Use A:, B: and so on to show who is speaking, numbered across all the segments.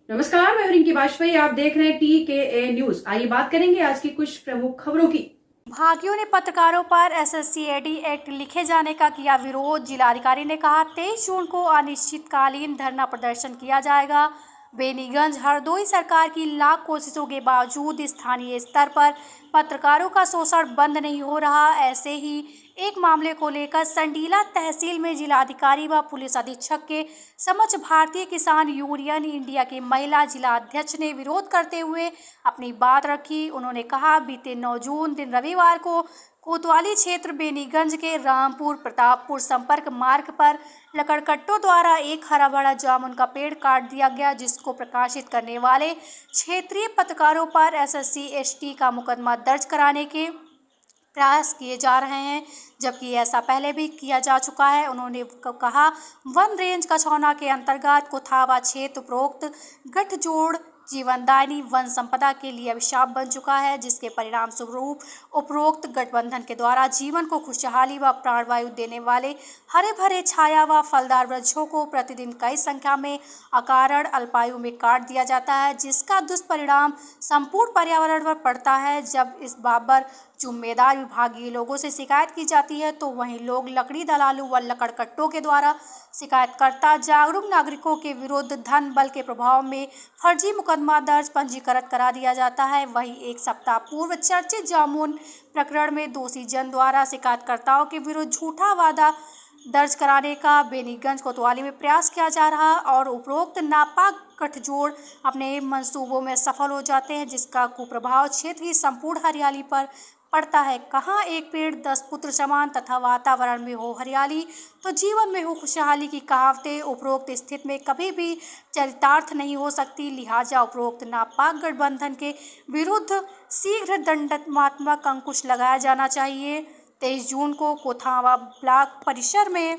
A: नमस्कार, मैं रिंकी वाजपेयी। आप देख रहे हैं TKA न्यूज। आइए बात करेंगे आज की कुछ प्रमुख खबरों की।
B: भाकियों ने पत्रकारों पर SSC-AD एक्ट लिखे जाने का किया विरोध। जिलाधिकारी ने कहा 23 जून को अनिश्चितकालीन धरना प्रदर्शन किया जाएगा। बेनीगंज हरदोई सरकार की लाख कोशिशों के बावजूद स्थानीय स्तर पर पत्रकारों का शोषण बंद नहीं हो रहा। ऐसे ही एक मामले को लेकर संडीला तहसील में जिलाधिकारी व पुलिस अधीक्षक के समक्ष भारतीय किसान यूनियन इंडिया के महिला जिला अध्यक्ष ने विरोध करते हुए अपनी बात रखी। उन्होंने कहा बीते 9 जून दिन रविवार को कोतवाली क्षेत्र बेनीगंज के रामपुर प्रतापपुर संपर्क मार्ग पर लकड़कट्टों द्वारा एक हरा भरा जामुन का पेड़ काट दिया गया, जिसको प्रकाशित करने वाले क्षेत्रीय पत्रकारों पर SSC-ST का मुकदमा दर्ज कराने के प्रयास किए जा रहे हैं, जबकि ऐसा पहले भी किया जा चुका है। उन्होंने कहा वन रेंज कछौना के अंतर्गत कुथावा क्षेत्र उपरोक्त गठजोड़ जीवनदायिनी वन संपदा के लिए अभिशाप बन चुका है, जिसके परिणाम स्वरूप उपरोक्त गठबंधन के द्वारा जीवन को खुशहाली व प्राणवायु देने वाले हरे भरे छाया व फलदार वृक्षों को प्रतिदिन कई संख्या में अकारण अल्पायु में काट दिया जाता है, जिसका दुष्परिणाम संपूर्ण पर्यावरण पर पड़ता है। जब इस बाबर जिम्मेदार विभागीय लोगों से शिकायत की जाती है तो वहीं लोग लकड़ी दलालू व लकड़कट्टों के द्वारा शिकायतकर्ता जागरूक नागरिकों के विरुद्ध धन बल के प्रभाव में फर्जी मुकदमा दर्ज पंजीकृत करा दिया जाता है। वहीं एक सप्ताह पूर्व चर्चित जामुन प्रकरण में दोषी जन द्वारा शिकायतकर्ताओं के विरुद्ध झूठा वादा दर्ज कराने का बेनीगंज कोतवाली में प्रयास किया जा रहा और उपरोक्त नापाक गठजोड़ अपने मंसूबों में सफल हो जाते हैं, जिसका कुप्रभाव क्षेत्र की संपूर्ण हरियाली पर पड़ता है। कहाँ एक पेड़ 10 पुत्र समान तथा वातावरण में हो हरियाली तो जीवन में हो खुशहाली की कहावतें उपरोक्त स्थिति में कभी भी चरितार्थ नहीं हो सकती। लिहाजा उपरोक्त नापाक गठबंधन के विरुद्ध शीघ्र दंडात्मक अंकुश लगाया जाना चाहिए। 23 जून को कोथावा ब्लॉक परिसर में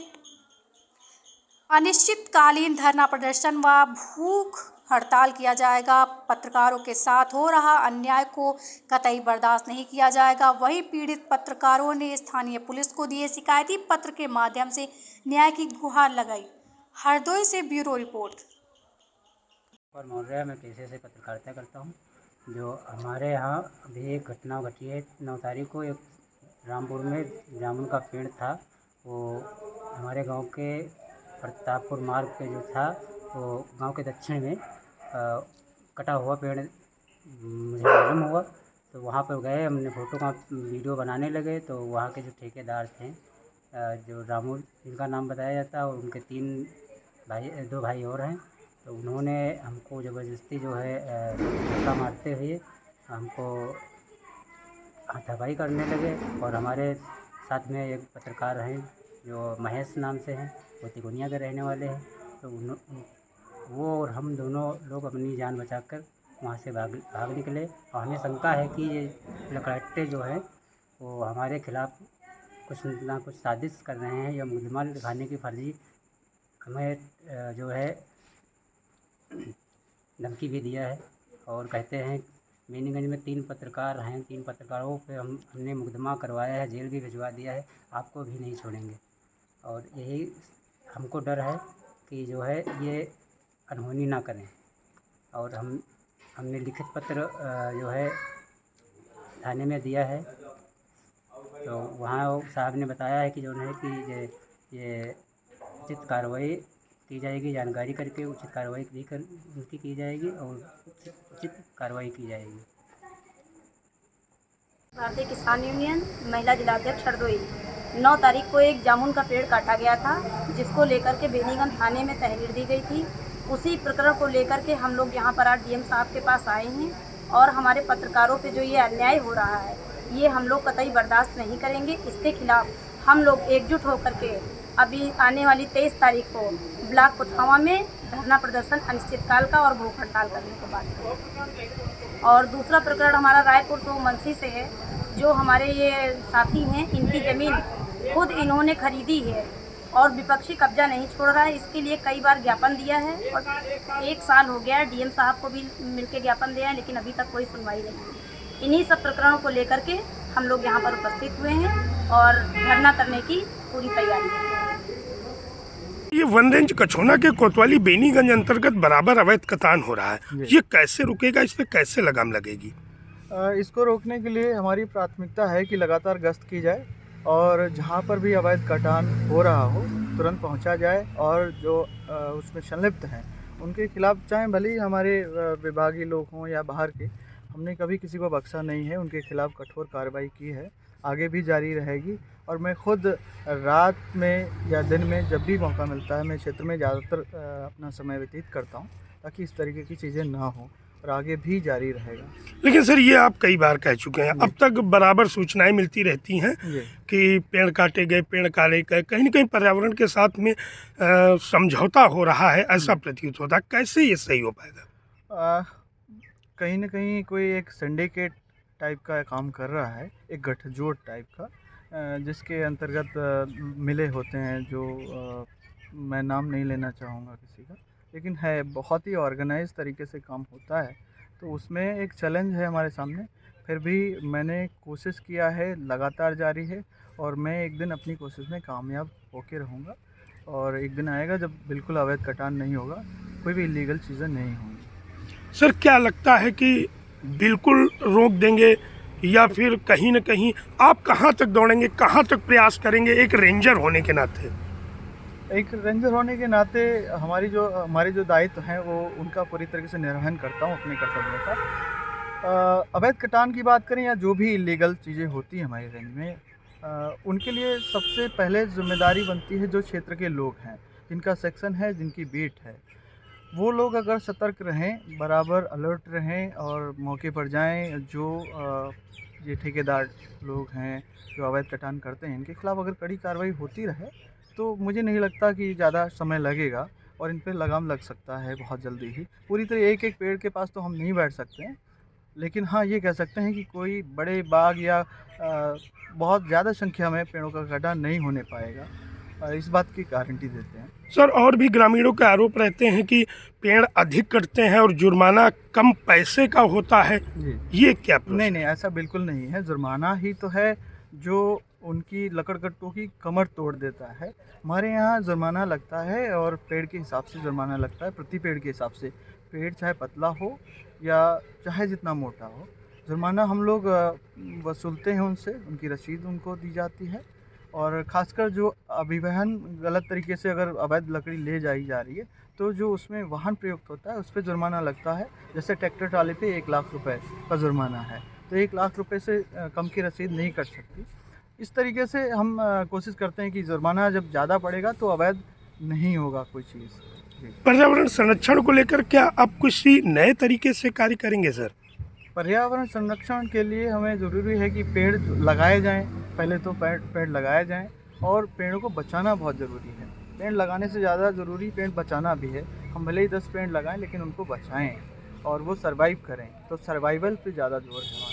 B: अनिश्चितकालीन धरना प्रदर्शन व भूख हड़ताल किया जाएगा। पत्रकारों के साथ हो रहा अन्याय को कतई बर्दाश्त नहीं किया जाएगा। वहीं पीड़ित पत्रकारों ने स्थानीय पुलिस को दिए शिकायती पत्र के माध्यम से न्याय की गुहार लगाई। हरदोई से ब्यूरो रिपोर्ट।
C: और मौर्य मैं पेशे से पत्रकारिता करता हूँ। जो हमारे यहाँ अभी एक घटना घटी है 9 तारीख को, एक रामपुर में जामुन का पेड़ था। वो हमारे गांव के प्रतापपुर मार्ग पे जो था, वो गांव के दक्षिण में कटा हुआ पेड़ मुझे मालूम हुआ। तो वहाँ पर गए, हमने फ़ोटो का वीडियो बनाने लगे। तो वहाँ के जो ठेकेदार थे, जो रामू जिनका नाम बताया जाता है, और उनके 2 भाई और हैं। तो उन्होंने हमको ज़बरदस्ती जो है धक्का मारते हुए हमको हाथापाई करने लगे। और हमारे साथ में एक पत्रकार हैं जो महेश नाम से हैं, वो तिकोनिया के रहने वाले हैं। तो वो और हम दोनों लोग अपनी जान बचाकर वहाँ से भाग निकले। और हमें शंका है कि ये लकड़ट्टे जो हैं वो हमारे खिलाफ़ कुछ ना कुछ साजिश कर रहे हैं या मुकदमा लिखाने की फर्जी हमें जो है धमकी भी दिया है। और कहते हैं बेनीगंज में 3 पत्रकार हैं, 3 पत्रकारों पे हमने मुकदमा करवाया है, जेल भी भिजवा दिया है, आपको भी नहीं छोड़ेंगे। और यही हमको डर है कि जो है ये अनहोनी ना करें। और हमने लिखित पत्र जो है थाने में दिया है। तो वहाँ साहब ने बताया है कि जो है कि ये उचित कार्रवाई की जाएगी, जानकारी करके उचित कार्रवाई भी उनकी की जाएगी और उचित कार्रवाई की जाएगी।
D: भारतीय किसान यूनियन महिला जिलाध्यक्ष हरदोई। 9 तारीख को एक जामुन का पेड़ काटा गया था, जिसको लेकर के बेनीगंज थाने में तहरीर दी गई थी। उसी प्रकरण को लेकर के हम लोग यहाँ पर आज DM साहब के पास आए हैं और हमारे पत्रकारों पे जो ये अन्याय हो रहा है, ये हम लोग कतई बर्दाश्त नहीं करेंगे। इसके खिलाफ हम लोग एकजुट होकर के अभी आने वाली 23 तारीख को ब्लॉक कोथावा में धरना प्रदर्शन अनिश्चितकाल का और भूख हड़ताल करने को बात करें। और दूसरा प्रकरण हमारा रायपुर तो मनसी से है। जो हमारे ये साथी हैं, इनकी ज़मीन खुद इन्होंने खरीदी है और विपक्षी कब्जा नहीं छोड़ रहा है। इसके लिए कई बार ज्ञापन दिया है और 1 साल हो गया है। DM साहब को भी मिलकर ज्ञापन दिया है, लेकिन अभी तक कोई सुनवाई नहीं हुई। इन्हीं सब प्रकरणों को लेकर के हम लोग यहाँ पर उपस्थित हुए हैं और धरना करने की पूरी तैयारी है।
E: ये वन रेंज कछोना के कोतवाली बेनीगंज अंतर्गत बराबर अवैध कटान हो रहा है, ये कैसे रुकेगा, इस पे कैसे लगाम लगेगी?
F: इसको रोकने के लिए हमारी प्राथमिकता है कि लगातार गश्त की जाए और जहाँ पर भी अवैध कटान हो रहा हो तुरंत पहुँचा जाए और जो उसमें संलिप्त हैं उनके खिलाफ, चाहे भले ही हमारे विभागीय लोग हों या बाहर के, हमने कभी किसी को बख्शा नहीं है, उनके खिलाफ कठोर कार्रवाई की है, आगे भी जारी रहेगी। और मैं खुद रात में या दिन में जब भी मौका मिलता है मैं क्षेत्र में ज़्यादातर अपना समय व्यतीत करता हूँ ताकि इस तरीके की चीज़ें ना हो, और आगे भी जारी रहेगा।
E: लेकिन सर ये आप कई बार कह चुके हैं, अब तक बराबर सूचनाएं मिलती रहती हैं कि पेड़ काटे गए, पेड़ काटे गए, कहीं न कहीं पर्यावरण के साथ में समझौता हो रहा है, ऐसा प्रतीत होता है। कैसे ये सही हो पाएगा?
F: कहीं न कहीं कोई एक सिंडिकेट टाइप का काम कर रहा है, एक गठजोड़ टाइप का, जिसके अंतर्गत मिले होते हैं जो मैं नाम नहीं लेना चाहूँगा किसी का, लेकिन है बहुत ही ऑर्गेनाइज तरीके से काम होता है। तो उसमें एक चैलेंज है हमारे सामने, फिर भी मैंने कोशिश किया है, लगातार जारी है, और मैं एक दिन अपनी कोशिश में कामयाब होके रहूँगा। और एक दिन आएगा जब बिल्कुल अवैध कटान नहीं होगा, कोई भी इलीगल चीज़ें नहीं होंगी।
E: सर क्या लगता है कि बिल्कुल रोक देंगे या फिर कहीं न कहीं आप कहाँ तक दौड़ेंगे, कहाँ तक प्रयास करेंगे एक रेंजर होने के नाते?
F: एक रेंजर होने के नाते हमारे जो दायित्व हैं वो उनका पूरी तरीके से निर्वहन करता हूँ अपने कर्तव्यों का। अवैध कटान की बात करें या जो भी इलीगल चीज़ें होती हैं हमारी रेंज में, उनके लिए सबसे पहले जिम्मेदारी बनती है जो क्षेत्र के लोग हैं, जिनका सेक्शन है, जिनकी बीट है, वो लोग अगर सतर्क रहें, बराबर अलर्ट रहें और मौके पर जाएं। जो ये ठेकेदार लोग हैं जो अवैध कटान करते हैं, इनके खिलाफ़ अगर कड़ी कार्रवाई होती रहे तो मुझे नहीं लगता कि ज़्यादा समय लगेगा और इन पे लगाम लग सकता है बहुत जल्दी ही। पूरी तरह एक एक पेड़ के पास तो हम नहीं बैठ सकते हैं, लेकिन हाँ ये कह सकते हैं कि कोई बड़े बाग या बहुत ज़्यादा संख्या में पेड़ों का कटान नहीं होने पाएगा, इस बात की गारंटी देते हैं।
E: सर और भी ग्रामीणों के आरोप रहते हैं कि पेड़ अधिक कटते हैं और जुर्माना कम पैसे का होता है, ये क्या?
F: नहीं, ऐसा बिल्कुल नहीं है। जुर्माना ही तो है जो उनकी लकड़कट्टों की कमर तोड़ देता है। हमारे यहाँ जुर्माना लगता है और पेड़ के हिसाब से जुर्माना लगता है, प्रति पेड़ के हिसाब से। पेड़ चाहे पतला हो या चाहे जितना मोटा हो, जुर्माना हम लोग वसूलते हैं उनसे, उनकी रसीद उनको दी जाती है। और ख़ासकर जो अभिवहन गलत तरीके से अगर अवैध लकड़ी ले जाई जा रही है तो जो उसमें वाहन प्रयुक्त होता है उस पर जुर्माना लगता है। जैसे ट्रैक्टर ट्राली पे 1 लाख रुपए का जुर्माना है, तो 1 लाख रुपए से कम की रसीद नहीं कट सकती। इस तरीके से हम कोशिश करते हैं कि जुर्माना जब ज़्यादा पड़ेगा तो अवैध नहीं होगा कोई चीज़।
E: पर्यावरण संरक्षण को लेकर क्या आप किसी नए तरीके से कार्य करेंगे सर?
F: पर्यावरण संरक्षण के लिए हमें ज़रूरी है कि पेड़ लगाए जाएं। पहले तो पेड़ लगाए जाएं और पेड़ों को बचाना बहुत ज़रूरी है। पेड़ लगाने से ज़्यादा ज़रूरी पेड़ बचाना भी है। हम भले ही 10 पेड़ लगाएं लेकिन उनको बचाएं और वो सर्वाइव करें, तो सर्वाइवल पे ज़्यादा जोर है।